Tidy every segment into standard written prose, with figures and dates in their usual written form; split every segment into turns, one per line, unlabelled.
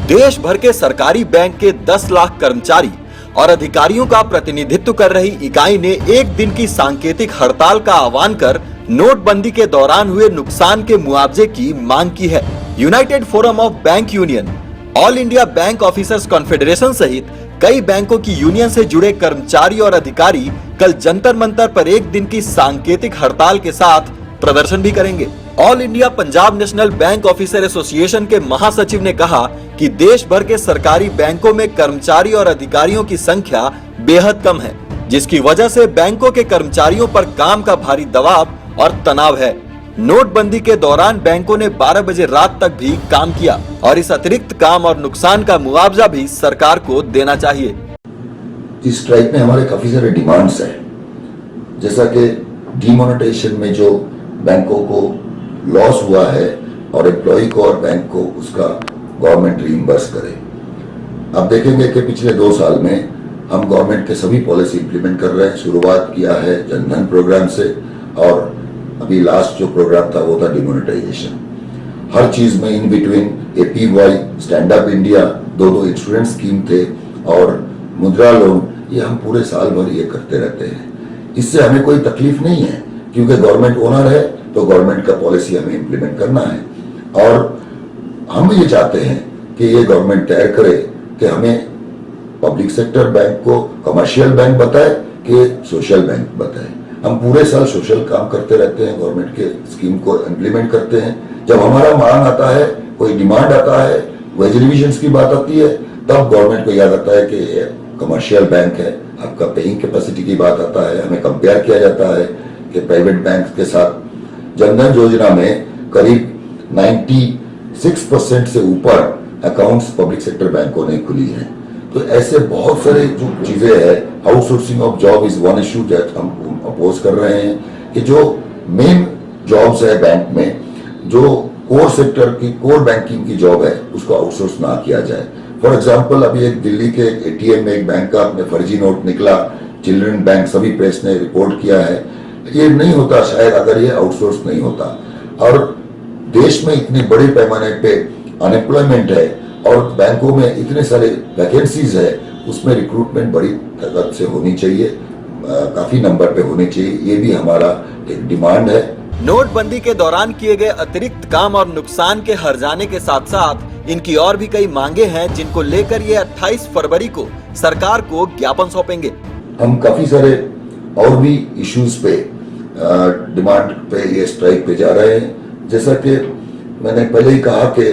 देश भर के सरकारी बैंक के 10 लाख कर्मचारी और अधिकारियों का प्रतिनिधित्व कर रही इकाई ने एक दिन की सांकेतिक हड़ताल का आह्वान कर नोटबंदी के दौरान हुए नुकसान के मुआवजे की मांग की है। United forum of bank union, all India bank officers confederation सहित कई बैंकों की यूनियन से जुड़े कर्मचारी और अधिकारी कल जंतर मंतर पर एक दिन की सांकेतिक हड़ताल के साथ प्रदर्शन भी करेंगे। All India Punjab national bank officer association के महासचिव ने कहा कि देश भर के सरकारी बैंकों में कर्मचारी और अधिकारियों की संख्या बेहद कम है, जिसकी वजह से बैंकों के कर्मचारियों पर काम का भारी दबाव और तनाव है। नोटबंदी के दौरान बैंकों ने 12 बजे रात तक भी काम किया और इस अतिरिक्त काम और नुकसान का मुआवजा भी सरकार को देना चाहिए।
इस स्ट्राइक में हमारे काफी सारे डिमांड्स हैं, जैसा कि डीमोनेटाइजेशन में जो बैंकों को लॉस हुआ है और एम्प्लॉय को और बैंक को उसका गवर्नमेंट रीइंबर्स करे। आप देखेंगे कि पिछले 2 साल में हम गवर्नमेंट के सभी पॉलिसी इंप्लीमेंट कर रहे हैं। शुरुआत किया है जनधन प्रोग्राम से और अभी लास्ट जो प्रोग्राम था वो था डिमोनेटाइजेशन। हर चीज में in between APY, stand up India, 2 insurance scheme थे और मुद्रा लोन, ये हम पूरे साल भर ये करते रहते हैं। इससे हमें कोई तकलीफ नहीं है, क्योंकि गवर्नमेंट ओनर है तो गवर्नमेंट का पॉलिसी हमें इंप्लीमेंट करना है और हम ये चाहते हैं कि ये गवर्नमेंट तय करे कि हमें पब्लिक सेक्टर बैंक को कमर्शियल बैंक बताए कि सोशल बैंक बताए। हम पूरे साल सोशल काम करते रहते हैं, गवर्नमेंट के स्कीम को इंप्लीमेंट करते हैं। जब हमारा मांग आता है, कोई डिमांड आता है, वेज रिविजन की बात आती है, तब गवर्नमेंट को याद आता है कि कमर्शियल बैंक है, आपका पेइंग कैपेसिटी की बात आता है, हमें कंपेयर किया जाता है कि प्राइवेट बैंक के साथ। जनधन योजना में करीब 96% से ऊपर अकाउंट्स पब्लिक सेक्टर बैंकों ने खुली हैं। तो ऐसे बहुत सारे जो चीजें हैं, outsourcing of job is one issue that हम अपोज कर रहे हैं कि जो मेन जॉब्स है बैंक में, जो कोर सेक्टर की, कोर बैंकिंग की जॉब है, उसको आउटसोर्स ना किया जाए। फॉर एग्जाम्पल, अभी एक दिल्ली के ATM में एक बैंक का अपने फर्जी नोट निकला, चिल्ड्रन बैंक, सभी प्रेस ने रिपोर्ट किया है। ये नहीं होता शायद अगर ये आउटसोर्स नहीं होता। और देश में इतने बड़े पैमाने पे अनएम्प्लॉयमेंट है और बैंकों में इतने सारे वैकेंसीज है, उसमें रिक्रूटमेंट बड़ी ताकत से होनी चाहिए, काफी नंबर पे होनी चाहिए। ये भी हमारा एक डिमांड है।
नोटबंदी के दौरान किए गए अतिरिक्त काम और नुकसान के हर्जाने के साथ साथ इनकी और भी कई मांगे हैं, जिनको लेकर ये 28 फरवरी को सरकार को ज्ञापन सौंपेंगे।
हम काफी सारे और भी इश्यूज पे डिमांड पे ये स्ट्राइक पे जा रहे हैं। जैसा कि मैंने पहले ही कहा कि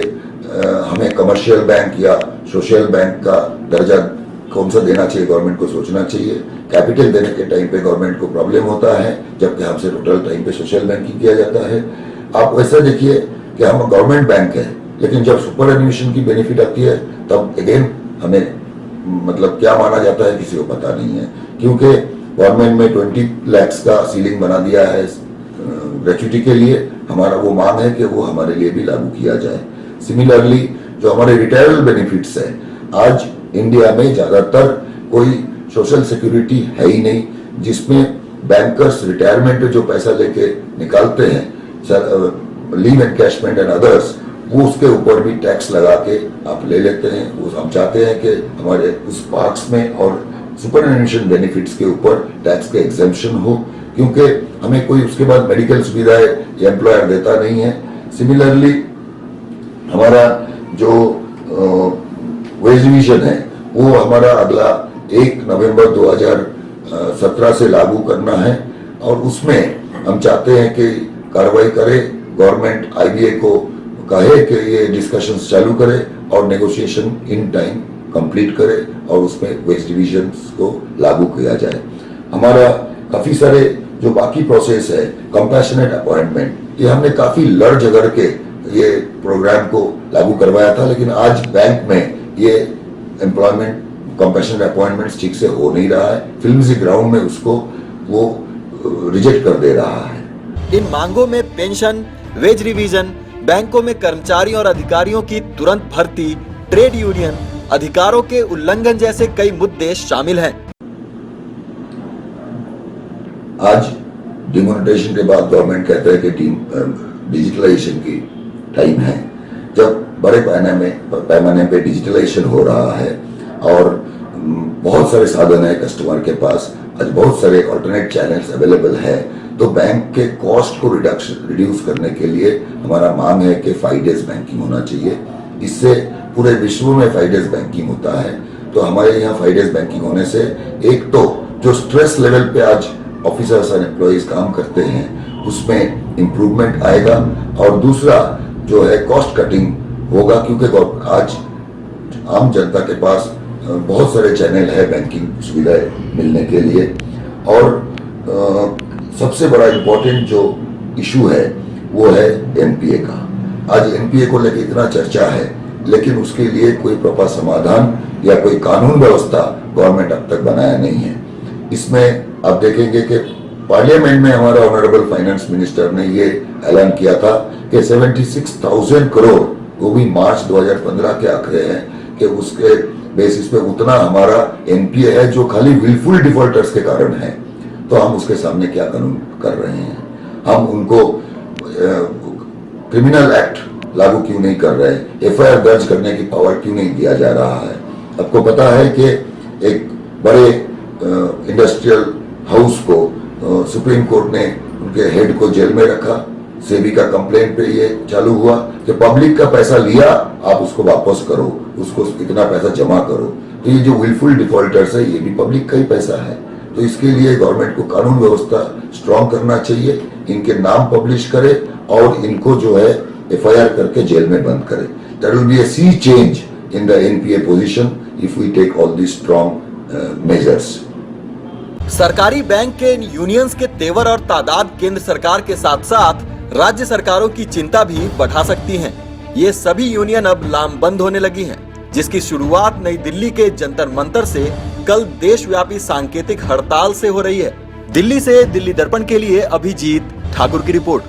हमें कमर्शियल बैंक या सोशल बैंक का दर्जा कौन सा देना चाहिए, गवर्नमेंट को सोचना चाहिए। कैपिटल देने के टाइम पे गवर्नमेंट को प्रॉब्लम होता है, जबकि हमसे टोटल टाइम पे सोशल बैंकिंग किया जाता है। आप वैसा देखिए कि हम गवर्नमेंट बैंक है, लेकिन जब सुपर एनुएशन की बेनिफिट आती है तब अगेन हमें मतलब क्या माना जाता है किसी को पता नहीं है, क्योंकि गवर्नमेंट में 20 लाख का सीलिंग बना दिया है ग्रेच्युटी के लिए। हमारा वो मांग है कि वो हमारे लिए भी लागू किया जाए। सिमिलरली जो हमारे रिटायरल बेनिफिट्स है, आज इंडिया में ज्यादातर कोई सोशल सिक्योरिटी है ही नहीं, जिसमें बैंकर्स रिटायरमेंट में जो पैसा लेके निकालते हैं, लीव एनकैशमेंट एंड अदर्स, वो उसके ऊपर भी टैक्स लगा के आप ले लेते हैं। वो हम चाहते हैं कि हमारे उस पार्क्स में और सुपरएनुएशन बेनिफिट्स के ऊपर टैक्स का एग्जेम्पशन हो, क्योंकि हमें कोई उसके बाद मेडिकल सुविधाएं एम्प्लॉयर देता नहीं है। सिमिलरली हमारा जो वेज रिविजन है वो हमारा अगला 1 नवंबर 2017 से लागू करना है और उसमें हम चाहते हैं कि कार्रवाई करे, गवर्नमेंट IBA को कहे कि ये डिस्कशंस चालू करे और नेगोशिएशन इन टाइम कंप्लीट करे और उसमें वेज डिविजन को लागू किया जाए। हमारा काफी सारे जो बाकी प्रोसेस है, कंपैशनेट अपॉइंटमेंट, ये हमने काफी लड़ झगड़ के ये प्रोग्राम को लागू करवाया था, लेकिन आज बैंक में ये एम्प्लॉयमेंट कंपैशनेट अपॉइंटमेंट्स ठीक से हो नहीं रहा है। फिल्मजी ग्राउंड में उसको वो रिजेक्ट कर दे रहा है।
इन मांगों में पेंशन, वेज रिवीजन, बैंकों में कर्मचारियों और अधिकारियों की तुरंत भर्ती, ट्रेड यूनियन अधिकारों के उल्लंघन जैसे कई मुद्दे शामिल हैं।
आज डिमोनेटाइजेशन के बाद गवर्नमेंट कहता है कि डिजिटलाइजेशन की टाइम है। जब बड़े पैमाने पे डिजिटलाइजेशन हो रहा है और बहुत सारे साधन है कस्टमर के पास, आज बहुत सारे ऑल्टरनेट चैनल्स अवेलेबल है। तो बैंक के कॉस्ट को रिड्यूस करने के लिए हमारा मांग है कि 5 डेज बैंकिंग होना चाहिए। इससे पूरे विश्व में 5 डेज बैंकिंग होता है, तो हमारे यहाँ 5 डेज बैंकिंग होने से एक तो जो स्ट्रेस लेवल पे आज ऑफिसर्स और एम्प्लॉइज काम करते हैं उसमें इम्प्रूवमेंट आएगा, और दूसरा जो है कॉस्ट कटिंग होगा, क्योंकि आज आम जनता के पास बहुत सारे चैनल है बैंकिंग सुविधाएं मिलने के लिए। और सबसे बड़ा इम्पोर्टेंट जो इशू है वो है एनपीए का। आज एनपीए को लेकर इतना चर्चा है, लेकिन उसके लिए कोई प्रॉपर समाधान या कोई कानून व्यवस्था गवर्नमेंट अब तक बनाया नहीं है। इसमें आप देखेंगे कि पार्लियामेंट में हमारा ऑनरेबल फाइनेंस मिनिस्टर ने ये ऐलान किया था कि 76,000 करोड़, वो भी मार्च 2015 के आंकड़े हैं, कि उसके बेसिस पे उतना हमारा एनपीए है जो खाली विलफुल डिफॉल्टर्स के कारण है। तो हम उसके सामने क्या कानून कर रहे हैं? हम उनको क्रिमिनल एक्ट लागू क्यों नहीं कर रहे? एफआईआर दर्ज करने की पावर क्यों नहीं दिया जा रहा है? आपको पता है कि एक बड़े इंडस्ट्रियल हाउस को सुप्रीम कोर्ट ने उनके हेड को जेल में रखा। सेबी का कंप्लेंट पे ये चालू हुआ कि पब्लिक का पैसा लिया, आप उसको वापस करो, उसको इतना पैसा जमा करो। तो ये जो विलफुल डिफॉल्टर्स है ये भी पब्लिक का ही पैसा है। तो इसके लिए गवर्नमेंट को कानून व्यवस्था स्ट्रॉन्ग करना चाहिए, इनके नाम पब्लिश करे और इनको जो है एफआईआर करके जेल में बंद करे। That will be a sea change in the NPA position if we take all the strong measures.
सरकारी बैंक के इन यूनियंस के तेवर और तादाद केंद्र सरकार के साथ साथ राज्य सरकारों की चिंता भी बढ़ा सकती हैं। ये सभी यूनियन अब लामबंद होने लगी हैं, जिसकी शुरुआत नई दिल्ली के जंतर मंतर से कल देशव्यापी सांकेतिक हड़ताल से हो रही है। दिल्ली से दिल्ली दर्पण के लिए अभिजीत ठाकुर की रिपोर्ट।